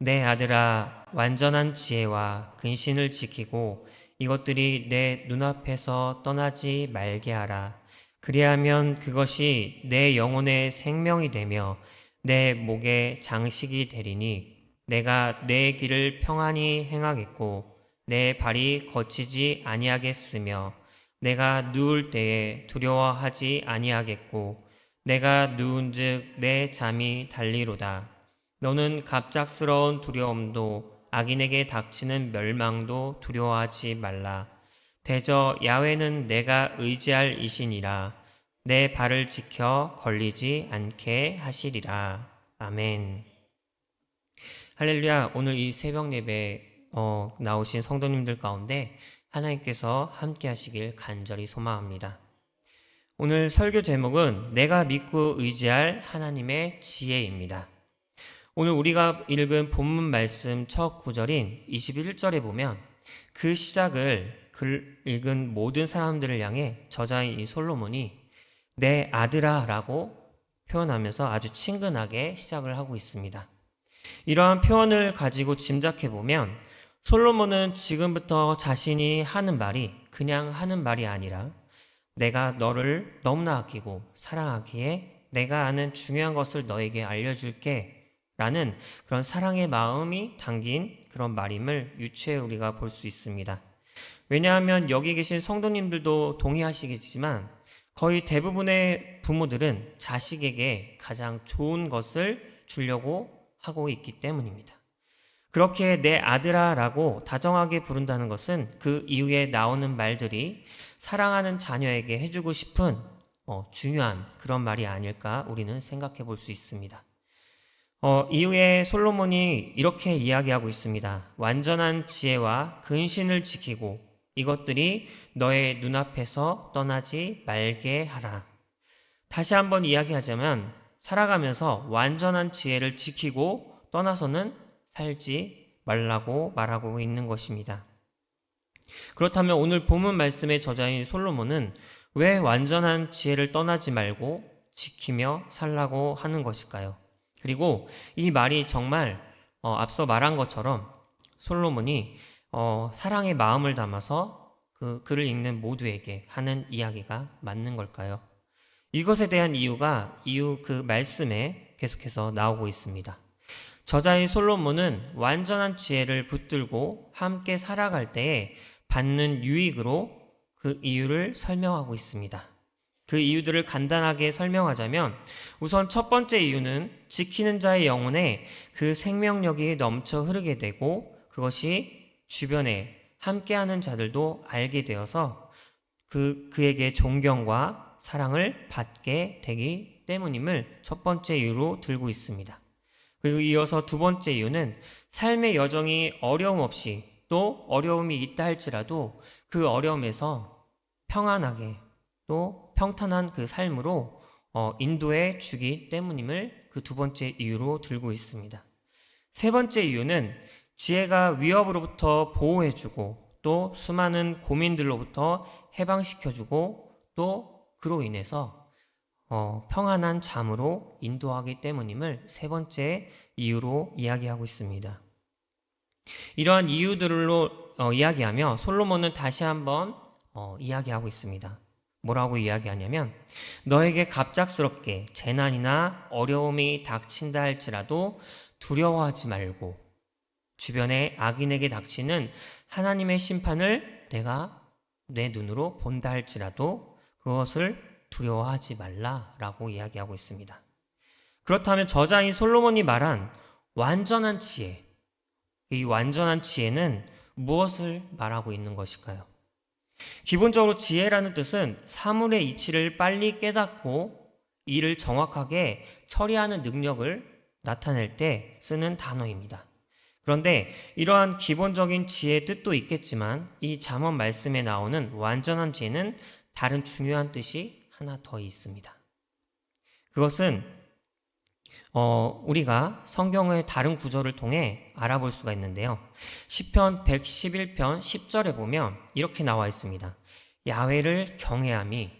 내 아들아, 완전한 지혜와 근신을 지키고 이것들이 내 눈앞에서 떠나지 말게 하라. 그리하면 그것이 내 영혼의 생명이 되며 내 목의 장식이 되리니 내가 내 길을 평안히 행하겠고 내 발이 거치지 아니하겠으며 내가 누울 때에 두려워하지 아니하겠고 내가 누운즉 내 잠이 달리로다. 너는 갑작스러운 두려움도 악인에게 닥치는 멸망도 두려워하지 말라. 대저 야훼는 내가 의지할 이신이라. 내 발을 지켜 걸리지 않게 하시리라. 아멘. 할렐루야. 오늘 이 새벽 예배 나오신 성도님들 가운데 하나님께서 함께 하시길 간절히 소망합니다. 오늘 설교 제목은 내가 믿고 의지할 하나님의 지혜입니다. 오늘 우리가 읽은 본문 말씀 첫 구절인 21절에 보면 그 시작을 읽은 모든 사람들을 향해 저자인 이 솔로몬이 내 아들아 라고 표현하면서 아주 친근하게 시작을 하고 있습니다. 이러한 표현을 가지고 짐작해 보면 솔로몬은 지금부터 자신이 하는 말이 그냥 하는 말이 아니라 내가 너를 너무나 아끼고 사랑하기에 내가 아는 중요한 것을 너에게 알려줄게 라는 그런 사랑의 마음이 담긴 그런 말임을 유추해 우리가 볼 수 있습니다. 왜냐하면 여기 계신 성도님들도 동의하시겠지만 거의 대부분의 부모들은 자식에게 가장 좋은 것을 주려고 하고 있기 때문입니다. 그렇게 내 아들아 라고 다정하게 부른다는 것은 그 이후에 나오는 말들이 사랑하는 자녀에게 해주고 싶은 중요한 그런 말이 아닐까 우리는 생각해 볼 수 있습니다. 이후에 솔로몬이 이렇게 이야기하고 있습니다. 완전한 지혜와 근신을 지키고 이것들이 너의 눈앞에서 떠나지 말게 하라. 다시 한번 이야기하자면 살아가면서 완전한 지혜를 지키고 떠나서는 살지 말라고 말하고 있는 것입니다. 그렇다면 오늘 본문 말씀의 저자인 솔로몬은 왜 완전한 지혜를 떠나지 말고 지키며 살라고 하는 것일까요? 그리고 이 말이 정말 앞서 말한 것처럼 솔로몬이 사랑의 마음을 담아서 그 글을 읽는 모두에게 하는 이야기가 맞는 걸까요? 이것에 대한 이유 그 말씀에 계속해서 나오고 있습니다. 저자인 솔로몬은 완전한 지혜를 붙들고 함께 살아갈 때에 받는 유익으로 그 이유를 설명하고 있습니다. 그 이유들을 간단하게 설명하자면 우선 첫 번째 이유는 지키는 자의 영혼에 그 생명력이 넘쳐 흐르게 되고 그것이 주변에 함께하는 자들도 알게 되어서 그에게 존경과 사랑을 받게 되기 때문임을 첫 번째 이유로 들고 있습니다. 그리고 이어서 두 번째 이유는 삶의 여정이 어려움 없이 또 어려움이 있다 할지라도 그 어려움에서 평안하게 또 평탄한 그 삶으로 인도해 주기 때문임을 그 두 번째 이유로 들고 있습니다. 세 번째 이유는 지혜가 위협으로부터 보호해주고 또 수많은 고민들로부터 해방시켜주고 또 그로 인해서 평안한 잠으로 인도하기 때문임을 세 번째 이유로 이야기하고 있습니다. 이러한 이유들로 이야기하며 솔로몬은 다시 한번 이야기하고 있습니다. 뭐라고 이야기하냐면 너에게 갑작스럽게 재난이나 어려움이 닥친다 할지라도 두려워하지 말고 주변에 악인에게 닥치는 하나님의 심판을 내가 내 눈으로 본다 할지라도 그것을 두려워하지 말라라고 이야기하고 있습니다. 그렇다면 저자인 솔로몬이 말한 완전한 지혜, 이 완전한 지혜는 무엇을 말하고 있는 것일까요? 기본적으로 지혜라는 뜻은 사물의 이치를 빨리 깨닫고 이를 정확하게 처리하는 능력을 나타낼 때 쓰는 단어입니다. 그런데 이러한 기본적인 지혜의 뜻도 있겠지만 이 잠언 말씀에 나오는 완전한 지혜는 다른 중요한 뜻이 하나 더 있습니다. 그것은 우리가 성경의 다른 구절을 통해 알아볼 수가 있는데요. 시편 111편 10절에 보면 이렇게 나와 있습니다. 야훼를 경외함이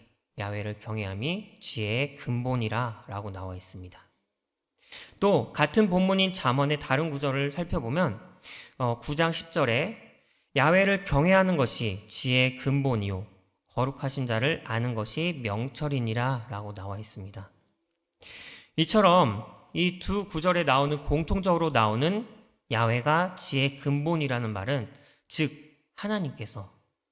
지혜의 근본이라 라고 나와 있습니다. 또 같은 본문인 잠언의 다른 구절을 살펴보면 9장 10절에 야훼를 경외하는 것이 지혜의 근본이요 거룩하신 자를 아는 것이 명철이니라 라고 나와 있습니다. 이처럼 이 두 구절에 나오는 공통적으로 나오는 야훼가 지혜의 근본이라는 말은 즉 하나님께서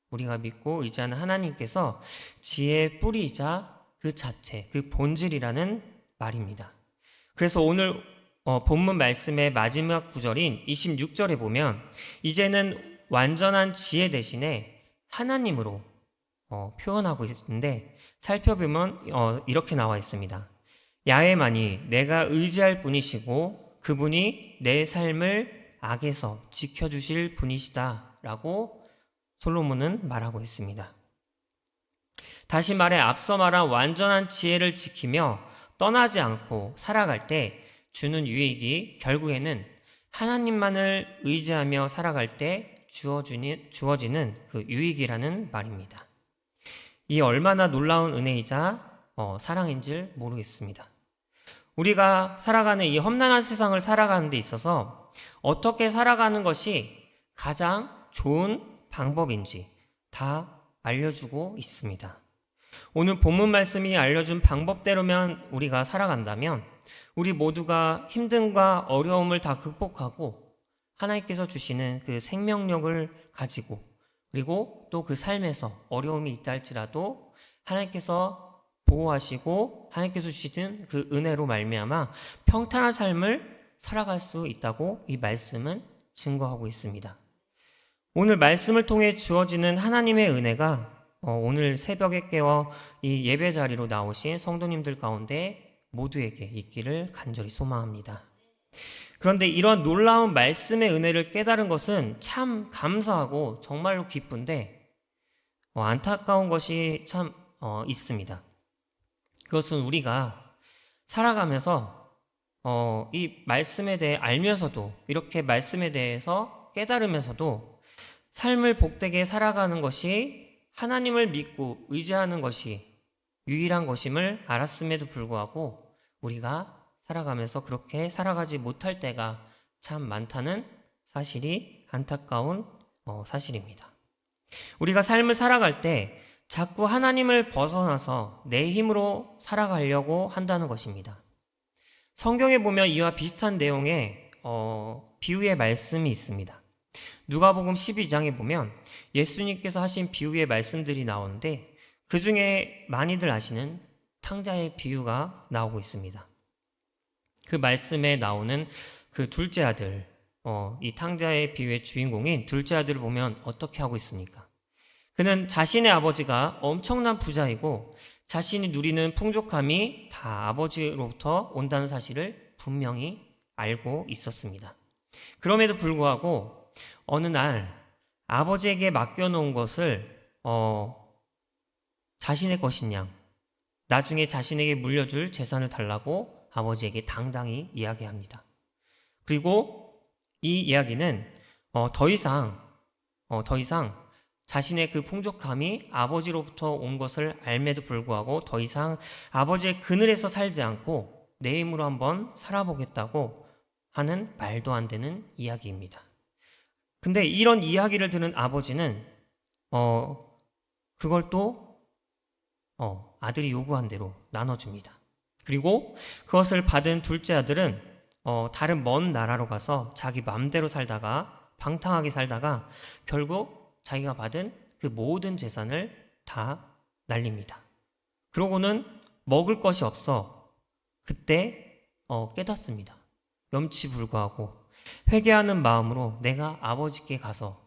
우리가 믿고 의지하는 하나님께서 지혜의 뿌리이자 그 자체, 그 본질이라는 말입니다. 그래서 오늘 본문 말씀의 마지막 구절인 26절에 보면 이제는 완전한 지혜 대신에 하나님으로 표현하고 있는데 살펴보면 이렇게 나와 있습니다. 야훼만이 내가 의지할 분이시고 그분이 내 삶을 악에서 지켜주실 분이시다 라고 솔로몬은 말하고 있습니다. 다시 말해 앞서 말한 완전한 지혜를 지키며 떠나지 않고 살아갈 때 주는 유익이 결국에는 하나님만을 의지하며 살아갈 때 주어지는 그 유익이라는 말입니다. 이 얼마나 놀라운 은혜이자 사랑인지 모르겠습니다. 우리가 살아가는 이 험난한 세상을 살아가는 데 있어서 어떻게 살아가는 것이 가장 좋은 방법인지 다 알려주고 있습니다. 오늘 본문 말씀이 알려준 방법대로면 우리가 살아간다면 우리 모두가 힘듦과 어려움을 다 극복하고 하나님께서 주시는 그 생명력을 가지고 그리고 또 그 삶에서 어려움이 있다 할지라도 하나님께서 보호하시고 하나님께서 주시는 그 은혜로 말미암아 평탄한 삶을 살아갈 수 있다고 이 말씀은 증거하고 있습니다. 오늘 말씀을 통해 주어지는 하나님의 은혜가 오늘 새벽에 깨어 이 예배 자리로 나오신 성도님들 가운데 모두에게 있기를 간절히 소망합니다. 그런데 이런 놀라운 말씀의 은혜를 깨달은 것은 참 감사하고 정말로 기쁜데 안타까운 것이 참 있습니다. 그것은 우리가 살아가면서 이 말씀에 대해 알면서도 이렇게 말씀에 대해서 깨달으면서도 삶을 복되게 살아가는 것이 하나님을 믿고 의지하는 것이 유일한 것임을 알았음에도 불구하고 우리가 살아가면서 그렇게 살아가지 못할 때가 참 많다는 사실이 안타까운 사실입니다. 우리가 삶을 살아갈 때 자꾸 하나님을 벗어나서 내 힘으로 살아가려고 한다는 것입니다. 성경에 보면 이와 비슷한 내용의 비유의 말씀이 있습니다. 누가복음 12장에 보면 예수님께서 하신 비유의 말씀들이 나오는데 그 중에 많이들 아시는 탕자의 비유가 나오고 있습니다. 그 말씀에 나오는 그 둘째 아들, 이 탕자의 비유의 주인공인 둘째 아들을 보면 어떻게 하고 있습니까? 그는 자신의 아버지가 엄청난 부자이고 자신이 누리는 풍족함이 다 아버지로부터 온다는 사실을 분명히 알고 있었습니다. 그럼에도 불구하고 어느 날 아버지에게 맡겨놓은 것을 자신의 것인 양 나중에 자신에게 물려줄 재산을 달라고 아버지에게 당당히 이야기합니다. 그리고 이 이야기는 더 이상 자신의 그 풍족함이 아버지로부터 온 것을 알매도 불구하고 더 이상 아버지의 그늘에서 살지 않고 내 힘으로 한번 살아보겠다고 하는 말도 안 되는 이야기입니다. 근데 이런 이야기를 들은 아버지는 그걸 또 아들이 요구한 대로 나눠줍니다. 그리고 그것을 받은 둘째 아들은 다른 먼 나라로 가서 자기 맘대로 살다가 방탕하게 살다가 결국 자기가 받은 그 모든 재산을 다 날립니다. 그러고는 먹을 것이 없어 그때 깨닫습니다. 염치불구하고 회개하는 마음으로 내가 아버지께 가서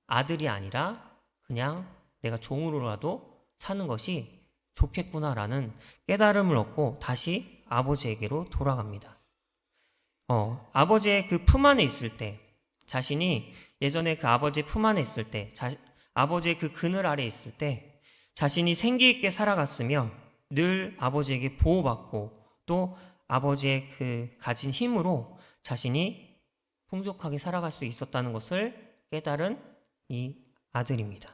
아들이 아니라 그냥 내가 종으로라도 사는 것이 좋겠구나라는 깨달음을 얻고 다시 아버지에게로 돌아갑니다. 아버지의 그 품 안에 있을 때 자신이 예전에 그 아버지의 품 안에 있을 때 아버지의 그 그늘 아래 있을 때 자신이 생기 있게 살아갔으며 늘 아버지에게 보호받고 또 아버지의 그 가진 힘으로 자신이 풍족하게 살아갈 수 있었다는 것을 깨달은 이 아들입니다.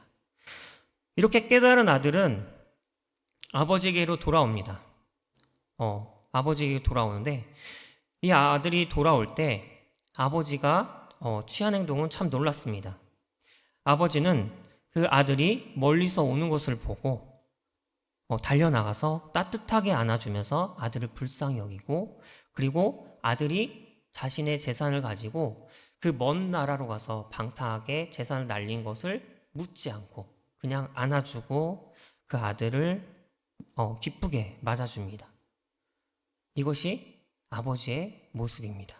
이렇게 깨달은 아들은 아버지에게로 돌아옵니다. 아버지에게 돌아오는데 이 아들이 돌아올 때 아버지가 취한 행동은 참 놀랐습니다. 아버지는 그 아들이 멀리서 오는 것을 보고 달려나가서 따뜻하게 안아주면서 아들을 불쌍히 여기고, 그리고 아들이 자신의 재산을 가지고 그 먼 나라로 가서 방탕하게 재산을 날린 것을 묻지 않고 그냥 안아주고 그 아들을 기쁘게 맞아줍니다. 이것이 아버지의 모습입니다.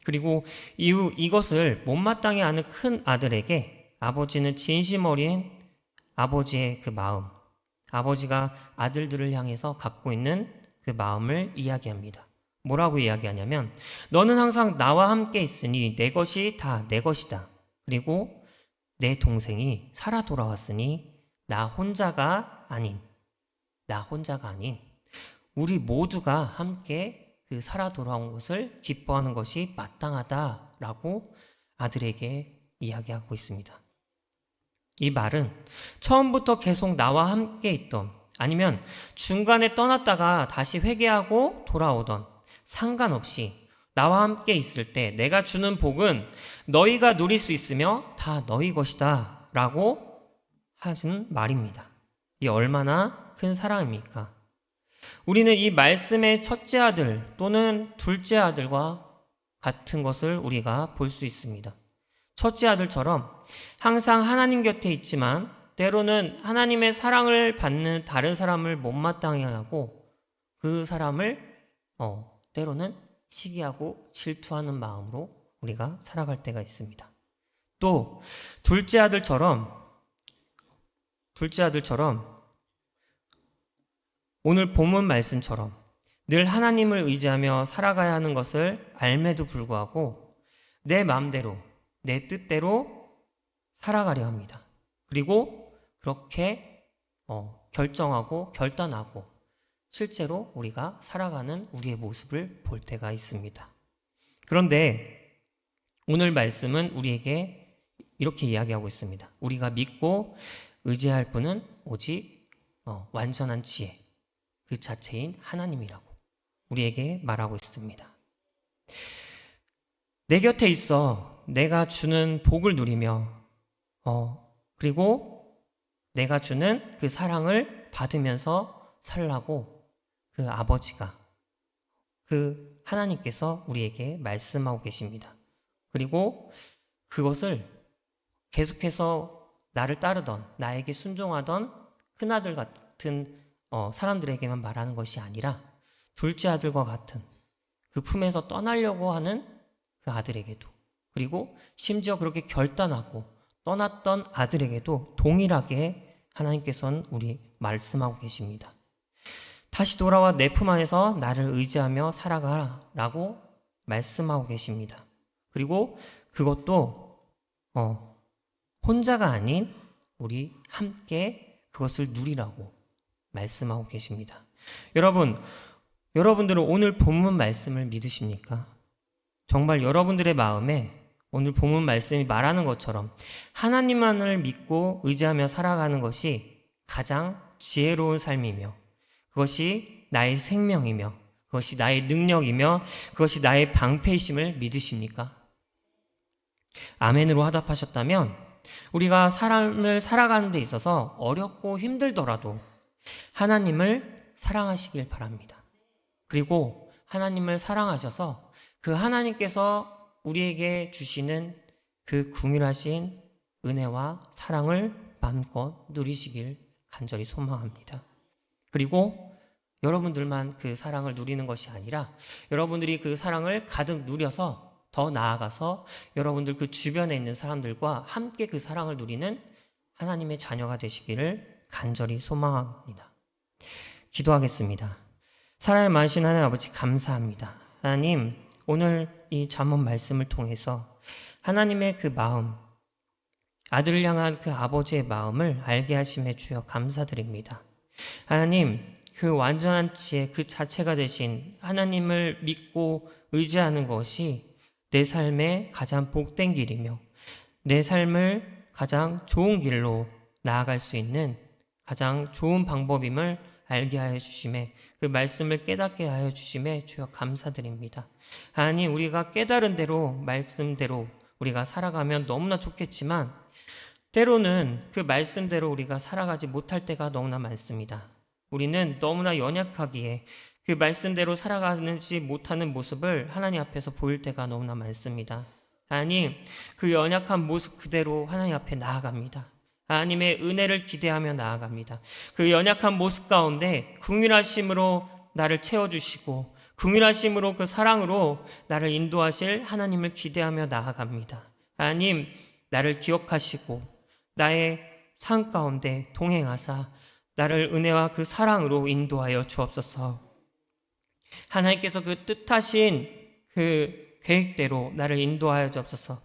그리고 이후 이것을 못마땅해 하는 큰 아들에게 아버지는 진심 어린 아버지의 그 마음, 아버지가 아들들을 향해서 갖고 있는 그 마음을 이야기합니다. 뭐라고 이야기하냐면, 너는 항상 나와 함께 있으니 내 것이 다 내 것이다. 그리고 내 동생이 살아 돌아왔으니 나 혼자가 아닌 우리 모두가 함께 그 살아 돌아온 것을 기뻐하는 것이 마땅하다라고 아들에게 이야기하고 있습니다. 이 말은 처음부터 계속 나와 함께 있던, 아니면 중간에 떠났다가 다시 회개하고 돌아오던 상관없이 나와 함께 있을 때 내가 주는 복은 너희가 누릴 수 있으며 다 너희 것이다 라고 하시는 말입니다. 이 얼마나 큰 사랑입니까? 우리는 이 말씀의 첫째 아들 또는 둘째 아들과 같은 것을 우리가 볼 수 있습니다. 첫째 아들처럼 항상 하나님 곁에 있지만 때로는 하나님의 사랑을 받는 다른 사람을 못마땅해 하고 그 사람을 때로는 시기하고 질투하는 마음으로 우리가 살아갈 때가 있습니다. 또 둘째 아들처럼 오늘 본문 말씀처럼 늘 하나님을 의지하며 살아가야 하는 것을 알매도 불구하고 내 마음대로 내 뜻대로 살아가려 합니다. 그리고 그렇게 결정하고 결단하고 실제로 우리가 살아가는 우리의 모습을 볼 때가 있습니다. 그런데 오늘 말씀은 우리에게 이렇게 이야기하고 있습니다. 우리가 믿고 의지할 분은 오직 완전한 지혜 그 자체인 하나님이라고 우리에게 말하고 있습니다. 내 곁에 있어 내가 주는 복을 누리며 그리고 내가 주는 그 사랑을 받으면서 살라고 그 아버지가, 그 하나님께서 우리에게 말씀하고 계십니다. 그리고 그것을 계속해서 나를 따르던, 나에게 순종하던 큰아들 같은 사람들에게만 말하는 것이 아니라 둘째 아들과 같은 그 품에서 떠나려고 하는 그 아들에게도, 그리고 심지어 그렇게 결단하고 떠났던 아들에게도 동일하게 하나님께서는 우리 말씀하고 계십니다. 다시 돌아와 내 품 안에서 나를 의지하며 살아가라 라고 말씀하고 계십니다. 그리고 그것도 혼자가 아닌 우리 함께 그것을 누리라고 말씀하고 계십니다. 여러분들은 오늘 본문 말씀을 믿으십니까? 정말 여러분들의 마음에 오늘 본문 말씀이 말하는 것처럼 하나님만을 믿고 의지하며 살아가는 것이 가장 지혜로운 삶이며 그것이 나의 생명이며 그것이 나의 능력이며 그것이 나의 방패이심을 믿으십니까? 아멘으로 화답하셨다면 우리가 삶을 살아가는 데 있어서 어렵고 힘들더라도 하나님을 사랑하시길 바랍니다. 그리고 하나님을 사랑하셔서 그 하나님께서 우리에게 주시는 그 긍휼하신 은혜와 사랑을 마음껏 누리시길 간절히 소망합니다. 그리고 여러분들만 그 사랑을 누리는 것이 아니라 여러분들이 그 사랑을 가득 누려서 더 나아가서 여러분들 그 주변에 있는 사람들과 함께 그 사랑을 누리는 하나님의 자녀가 되시기를 간절히 소망합니다. 기도하겠습니다. 사랑의 많으신 하나님 아버지 감사합니다. 하나님, 오늘 이 잠언 말씀을 통해서 하나님의 그 마음, 아들을 향한 그 아버지의 마음을 알게 하심에 주여 감사드립니다. 하나님, 그 완전한 지혜 그 자체가 되신 하나님을 믿고 의지하는 것이 내 삶의 가장 복된 길이며 내 삶을 가장 좋은 길로 나아갈 수 있는 가장 좋은 방법임을 알게 하여 주심에, 그 말씀을 깨닫게 하여 주심에 주여 감사드립니다. 하나님, 우리가 깨달은 대로 말씀대로 우리가 살아가면 너무나 좋겠지만 때로는 그 말씀대로 우리가 살아가지 못할 때가 너무나 많습니다. 우리는 너무나 연약하기에 그 말씀대로 살아가지 못하는 모습을 하나님 앞에서 보일 때가 너무나 많습니다. 하나님, 그 연약한 모습 그대로 하나님 앞에 나아갑니다. 하나님의 은혜를 기대하며 나아갑니다. 그 연약한 모습 가운데 긍휼하심으로 나를 채워주시고 긍휼하심으로 그 사랑으로 나를 인도하실 하나님을 기대하며 나아갑니다. 하나님, 나를 기억하시고 나의 삶 가운데 동행하사 나를 은혜와 그 사랑으로 인도하여 주옵소서. 하나님께서 그 뜻하신 그 계획대로 나를 인도하여 주옵소서.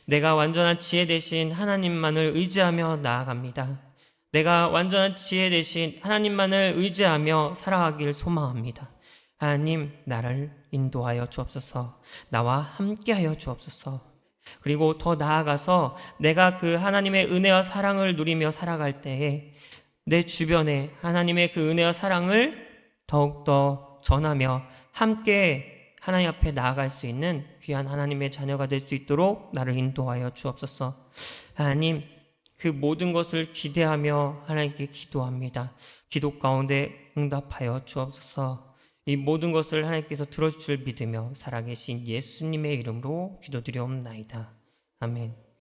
내가 완전한 지혜 되신 하나님만을 의지하며 나아갑니다. 내가 완전한 지혜 되신 하나님만을 의지하며 살아가길 소망합니다. 하나님, 나를 인도하여 주옵소서. 나와 함께하여 주옵소서. 그리고 더 나아가서 내가 그 하나님의 은혜와 사랑을 누리며 살아갈 때에 내 주변에 하나님의 그 은혜와 사랑을 더욱더 전하며 함께 하나님 앞에 나아갈 수 있는 귀한 하나님의 자녀가 될 수 있도록 나를 인도하여 주옵소서. 하나님, 그 모든 것을 기대하며 하나님께 기도합니다. 기도 가운데 응답하여 주옵소서. 이 모든 것을 하나님께서 들어줄 믿으며 살아계신 예수님의 이름으로 기도드리옵나이다. 아멘.